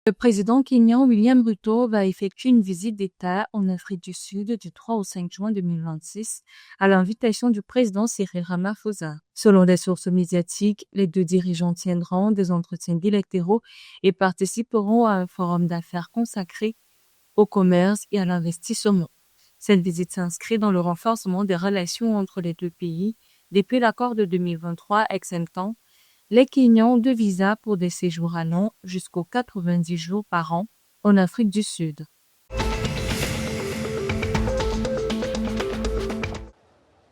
Le président kenyan William Ruto va effectuer une visite d'État en Afrique du Sud du 3 au 5 juin 2026 à l'invitation du président Cyril Ramaphosa. Selon des sources médiatiques, les deux dirigeants tiendront des entretiens bilatéraux et participeront à un forum d'affaires consacré au commerce et à l'investissement. Cette visite s'inscrit dans le renforcement des relations entre les deux pays depuis l'accord de 2023 exemptant les Kenyans ont 2 visas pour des séjours allant jusqu'aux 90 jours par an en Afrique du Sud.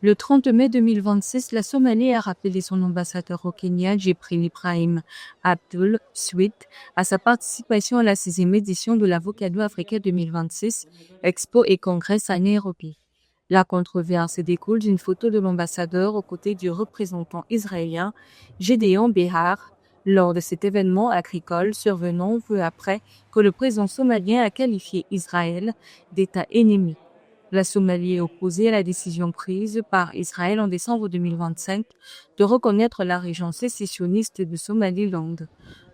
Le 30 mai 2026, la Somalie a rappelé son ambassadeur au Kenya, Jibril Ibrahim Abdul suite à sa participation à la 6e édition de l'Avocado Africa 2026, Expo et Congrès à Nairobi. La controverse découle d'une photo de l'ambassadeur aux côtés du représentant israélien Gédéon Behar lors de cet événement agricole survenant peu après que le président somalien a qualifié Israël d'État ennemi. La Somalie est opposée à la décision prise par Israël en décembre 2025 de reconnaître la région sécessionniste de Somaliland.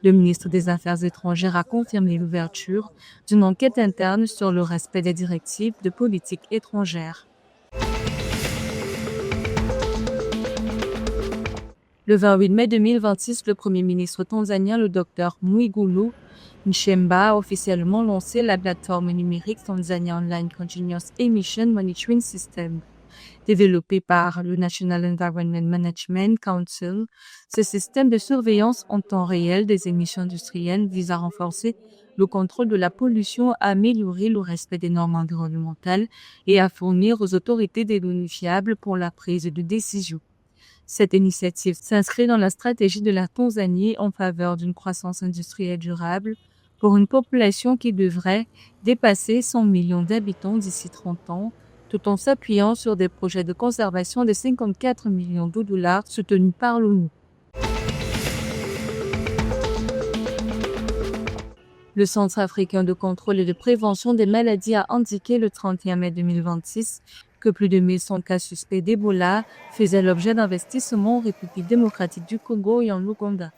Le ministre des Affaires étrangères a confirmé l'ouverture d'une enquête interne sur le respect des directives de politique étrangère. Le 28 mai 2026, le Premier ministre tanzanien, le Dr Mwigulu Nchemba, a officiellement lancé la plateforme numérique Tanzania Online Continuous Emission Monitoring System. Développé par le National Environment Management Council, ce système de surveillance en temps réel des émissions industrielles vise à renforcer le contrôle de la pollution, à améliorer le respect des normes environnementales et à fournir aux autorités des données fiables pour la prise de décision. Cette initiative s'inscrit dans la stratégie de la Tanzanie en faveur d'une croissance industrielle durable pour une population qui devrait dépasser 100 millions d'habitants d'ici 30 ans, tout en s'appuyant sur des projets de conservation de 54 millions de dollars soutenus par l'ONU. Le Centre africain de contrôle et de prévention des maladies a indiqué le 31 mai 2026 que plus de 1100 cas suspects d'Ebola faisaient l'objet d'investissements en République démocratique du Congo et en Ouganda.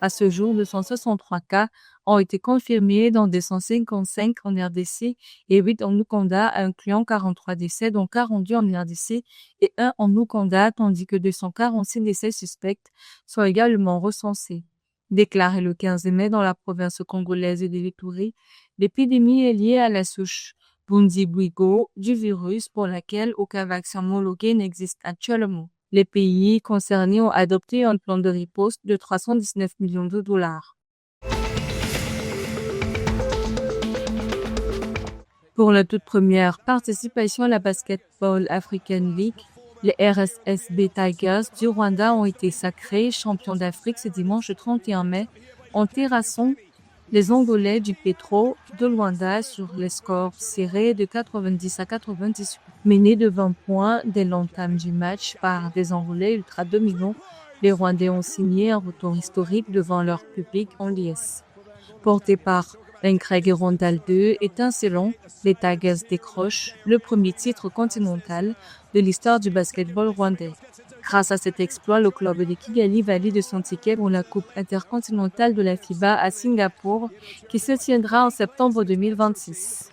À ce jour, 263 cas ont été confirmés, dont 255 en RDC et 8 en Ouganda, incluant 43 décès, dont 42 en RDC et 1 en Ouganda, tandis que 246 décès suspects sont également recensés. Déclaré le 15 mai dans la province congolaise de l'Ituri, l'épidémie est liée à la souche Bundibugyo du virus pour laquelle aucun vaccin homologué n'existe actuellement. Les pays concernés ont adopté un plan de riposte de 319 millions de dollars. Pour la toute première participation à la Basketball African League, les RSSB Tigers du Rwanda ont été sacrés champions d'Afrique ce dimanche 31 mai en terrassant les Angolais du Petro de Luanda sur les scores serrés de 90 à 98. Menés de 20 points dès l'entame du match par des Angolais ultra dominants, les Rwandais ont signé un retour historique devant leur public en liesse. Porté par Craig Rondal 2 étincelant, les Tigers décrochent le premier titre continental de l'histoire du basketball rwandais. Grâce à cet exploit, le club de Kigali valide son ticket pour la Coupe intercontinentale de la FIBA à Singapour qui se tiendra en septembre 2026.